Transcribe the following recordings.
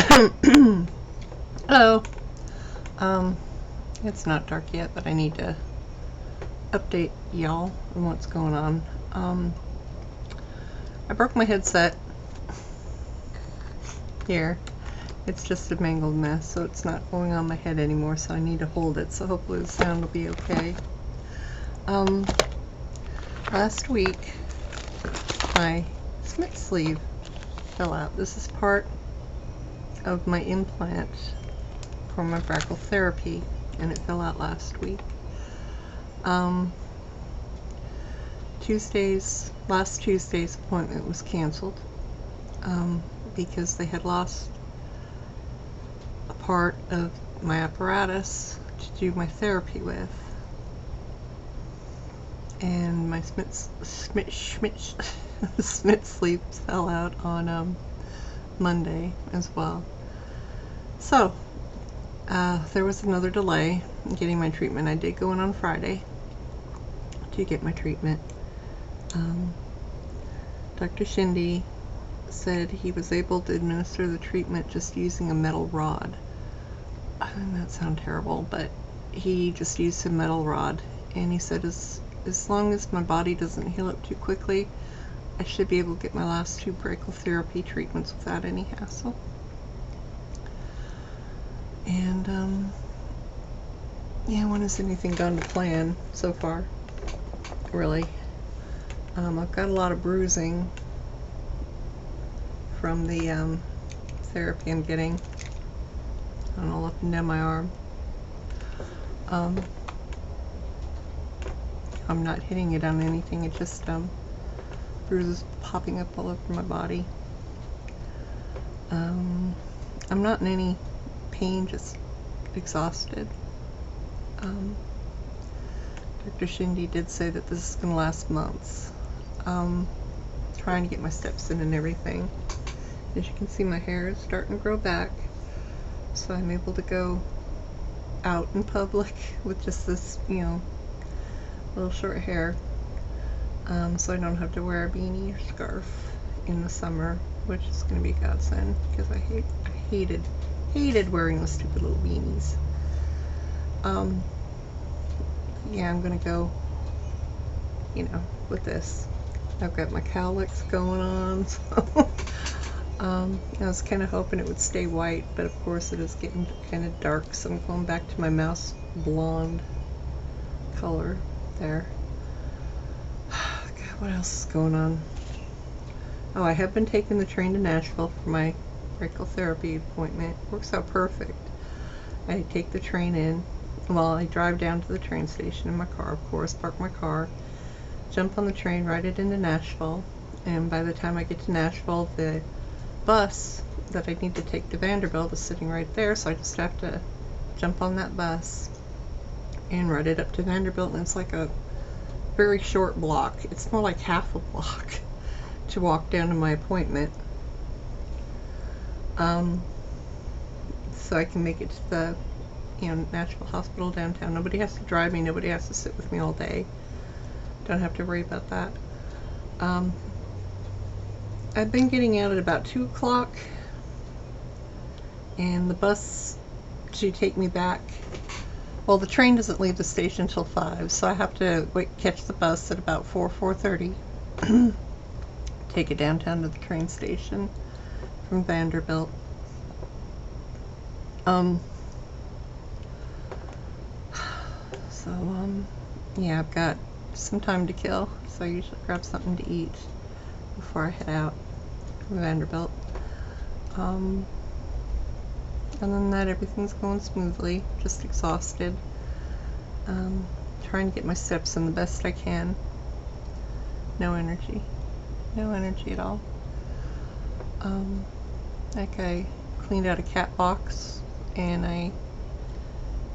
Hello. Um, it's not dark yet, but I need to update y'all on what's going on. I broke my headset here. It's just a mangled mess, so it's not going on my head anymore, so I need to hold it, so hopefully the sound will be okay. Last week, my Smith sleeve fell out. This is part of my implant for my brachytherapy, and it fell out last week. Last Tuesday's appointment was canceled because they had lost a part of my apparatus to do my therapy with, and my Smith sleeve fell out on Monday as well. So there was another delay in getting my treatment. I did go in on Friday to get my treatment. Dr. Shindy said he was able to administer the treatment just using a metal rod. That sounds terrible, but he just used a metal rod, and he said as long as my body doesn't heal up too quickly, I should be able to get my last 2 brachytherapy treatments without any hassle. And yeah, when has anything gone to plan so far, really? I've got a lot of bruising from the therapy I'm getting. I don't know, up and down my arm. I'm not hitting it on anything, it just bruises popping up all over my body. I'm not in any pain, just exhausted. Dr. Shindy did say that this is going to last months. Trying to get my steps in and everything. As you can see, my hair is starting to grow back, so I'm able to go out in public with just this, little short hair. So I don't have to wear a beanie or scarf in the summer, which is going to be a godsend, because I hated wearing those stupid little beanies. Yeah, I'm gonna go, with this. I've got my cowlicks going on, so I was kind of hoping it would stay white, but of course it is getting kind of dark, so I'm going back to my mouse blonde color there. God, what else is going on? Oh, I have been taking the train to Nashville for my brachytherapy appointment. Works out perfect. I take the train in. Well, I drive down to the train station in my car, of course, park my car, jump on the train, ride it into Nashville, and by the time I get to Nashville, the bus that I need to take to Vanderbilt is sitting right there, so I just have to jump on that bus and ride it up to Vanderbilt, and it's like a very short block. It's more like half a block to walk down to my appointment. So I can make it to the Nashville Hospital downtown. Nobody has to drive me, nobody has to sit with me all day. Don't have to worry about that. I've been getting out at about 2 o'clock, and the bus to take me back, well, the train doesn't leave the station until 5, so I have to catch the bus at about 4:30, take it downtown to the train station from Vanderbilt. Yeah, I've got some time to kill, so I usually grab something to eat before I head out from Vanderbilt. Other than that, everything's going smoothly, just exhausted. Trying to get my steps in the best I can. No energy at all. Like, I cleaned out a cat box, and I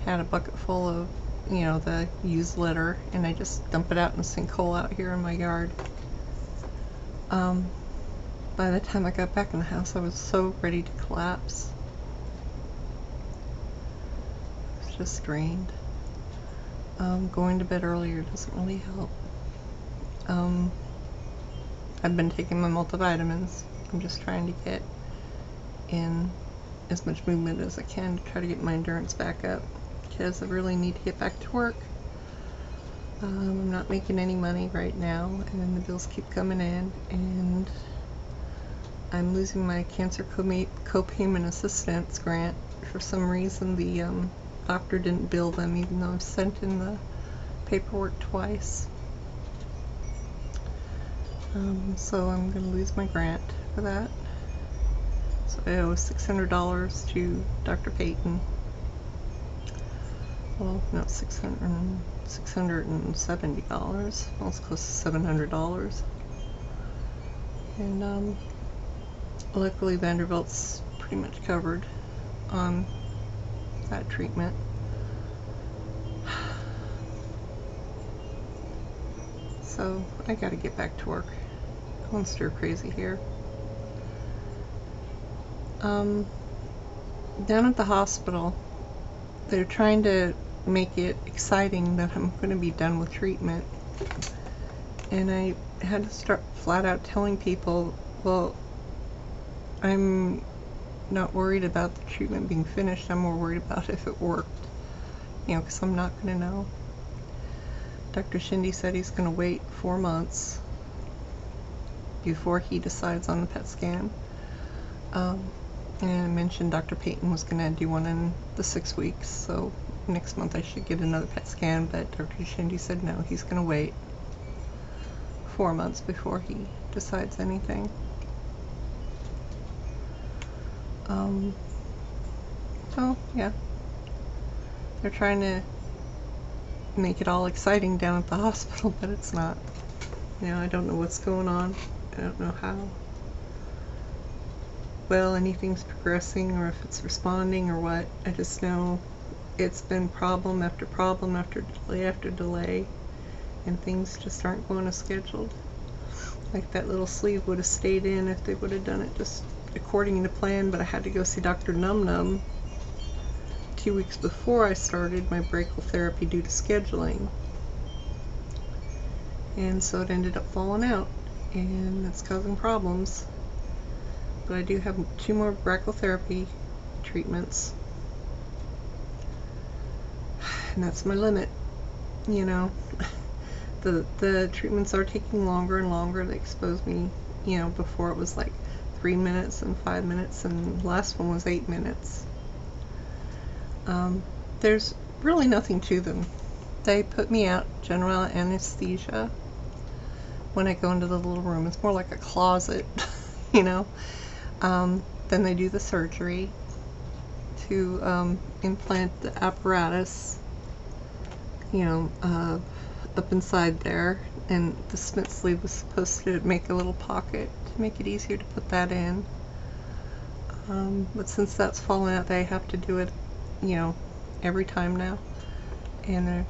had a bucket full of the used litter, and I just dump it out in a sinkhole out here in my yard. By the time I got back in the house, I was so ready to collapse. I was just drained. Going to bed earlier doesn't really help. I've been taking my multivitamins. I'm just trying to get in as much movement as I can to try to get my endurance back up, because I really need to get back to work. I'm not making any money right now, and the bills keep coming in, and I'm losing my cancer co-payment assistance grant. For some reason, the doctor didn't bill them, even though I've sent in the paperwork twice. So I'm going to lose my grant for that. So I owe $600 to Dr. Payton. Well, no, $670. Well, it's close to $700. And luckily Vanderbilt's pretty much covered on that treatment. So I gotta get back to work. Going stir crazy here. Down at the hospital, they're trying to make it exciting that I'm going to be done with treatment, and I had to start flat out telling people, well, I'm not worried about the treatment being finished, I'm more worried about if it worked, you know, because I'm not going to know. Dr. Shindy said he's going to wait 4 months before he decides on the PET scan. And I mentioned Dr. Payton was going to do one in the 6 weeks, so next month I should get another PET scan, but Dr. Shindy said no, he's going to wait 4 months before he decides anything. So yeah, they're trying to make it all exciting down at the hospital, but it's not. You know, I don't know what's going on. I don't know how well anything's progressing, or if it's responding, or what. I just know it's been problem after problem after delay, and things just aren't going as scheduled. Like that little sleeve would have stayed in if they would have done it just according to plan, but I had to go see Dr. Num Num 2 weeks before I started my brachytherapy due to scheduling, and so it ended up falling out, and it's causing problems. But I do have 2 more brachytherapy treatments, and that's my limit. You know, the treatments are taking longer and longer. They expose me, you know, before it was like 3 minutes and 5 minutes, and the last one was 8 minutes. There's really nothing to them. They put me out general anesthesia when I go into the little room. It's more like a closet, you know. Then they do the surgery to implant the apparatus, you know, up inside there, and the Smith sleeve was supposed to make a little pocket to make it easier to put that in. But since that's fallen out, they have to do it, you know, every time now. And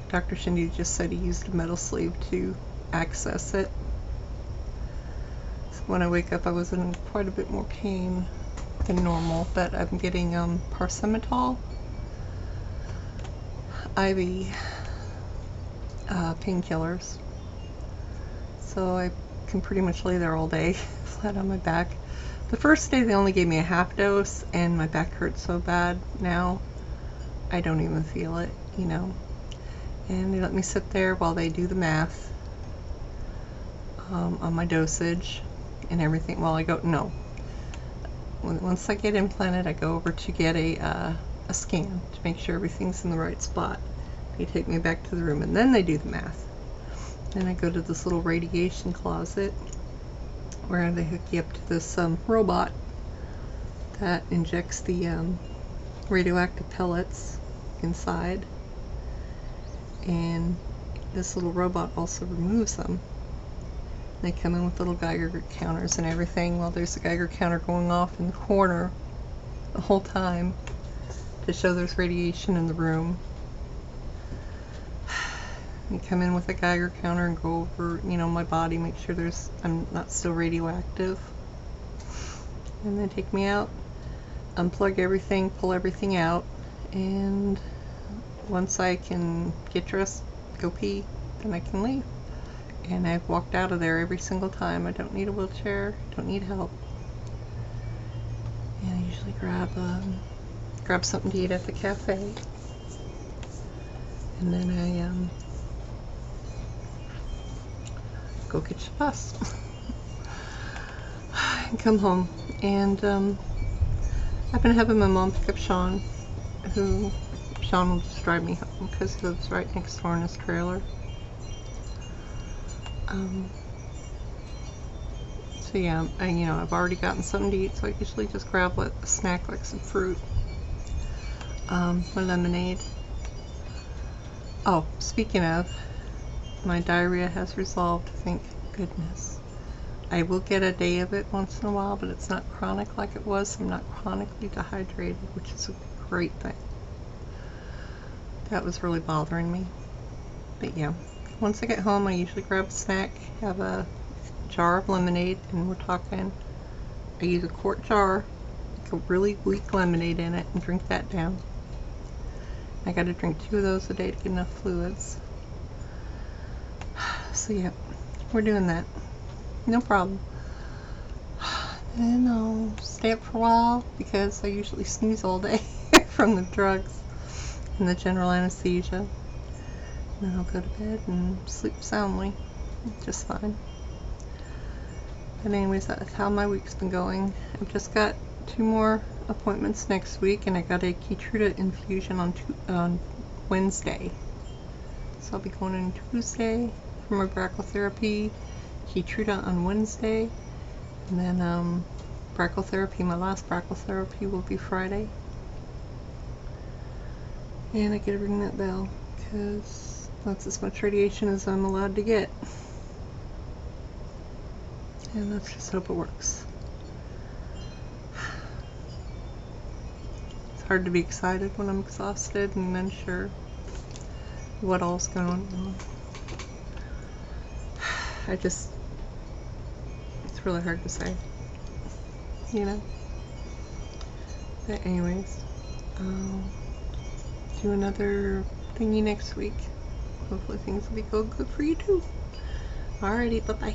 Dr. Shindy just said he used a metal sleeve to access it. So when I wake up, I was in quite a bit more pain than normal, but I'm getting parsemitol, IV painkillers, so I can pretty much lay there all day flat on my back. The first day they only gave me a half dose, and my back hurts so bad now I don't even feel it, you know. And they let me sit there while they do the math on my dosage and everything. Well, I go, no. Once I get implanted, I go over to get a scan to make sure everything's in the right spot. They take me back to the room, and then they do the math. Then I go to this little radiation closet where they hook you up to this robot that injects the radioactive pellets inside, and this little robot also removes them. They come in with little Geiger counters and everything. Well, there's a Geiger counter going off in the corner the whole time to show there's radiation in the room. You come in with a Geiger counter and go over, you know, my body, make sure I'm not still radioactive. And then take me out, unplug everything, pull everything out, and once I can get dressed, go pee, then I can leave. And I've walked out of there every single time. I don't need a wheelchair, don't need help. And I usually grab something to eat at the cafe. And then I go catch the bus and come home. And I've been having my mom pick up Sean will just drive me home because he lives right next door in his trailer. So yeah, I've already gotten something to eat, so I usually just grab a snack like some fruit, my lemonade. Oh, speaking of, my diarrhea has resolved, thank goodness. I will get a day of it once in a while, but it's not chronic like it was. I'm not chronically dehydrated, which is a great thing. That was really bothering me. But yeah, once I get home, I usually grab a snack, have a jar of lemonade, and we're talking, I use a quart jar, like a really weak lemonade in it, and drink that down. I gotta drink 2 of those a day to get enough fluids. So yeah, we're doing that. No problem. And I'll stay up for a while because I usually snooze all day from the drugs and the general anesthesia. And then I'll go to bed and sleep soundly, just fine. But anyways, that's how my week's been going. I've just got 2 more appointments next week, and I got a Keytruda infusion on Wednesday. So I'll be going in Tuesday for my brachytherapy, Keytruda on Wednesday, and then brachytherapy, my last brachytherapy will be Friday. And I gotta ring that bell because that's as much radiation as I'm allowed to get. And let's just hope it works. It's hard to be excited when I'm exhausted and unsure what all's going on. It's really hard to say, But anyways, I'll do another thingy next week. Hopefully things will be going good for you too. Alrighty, bye-bye.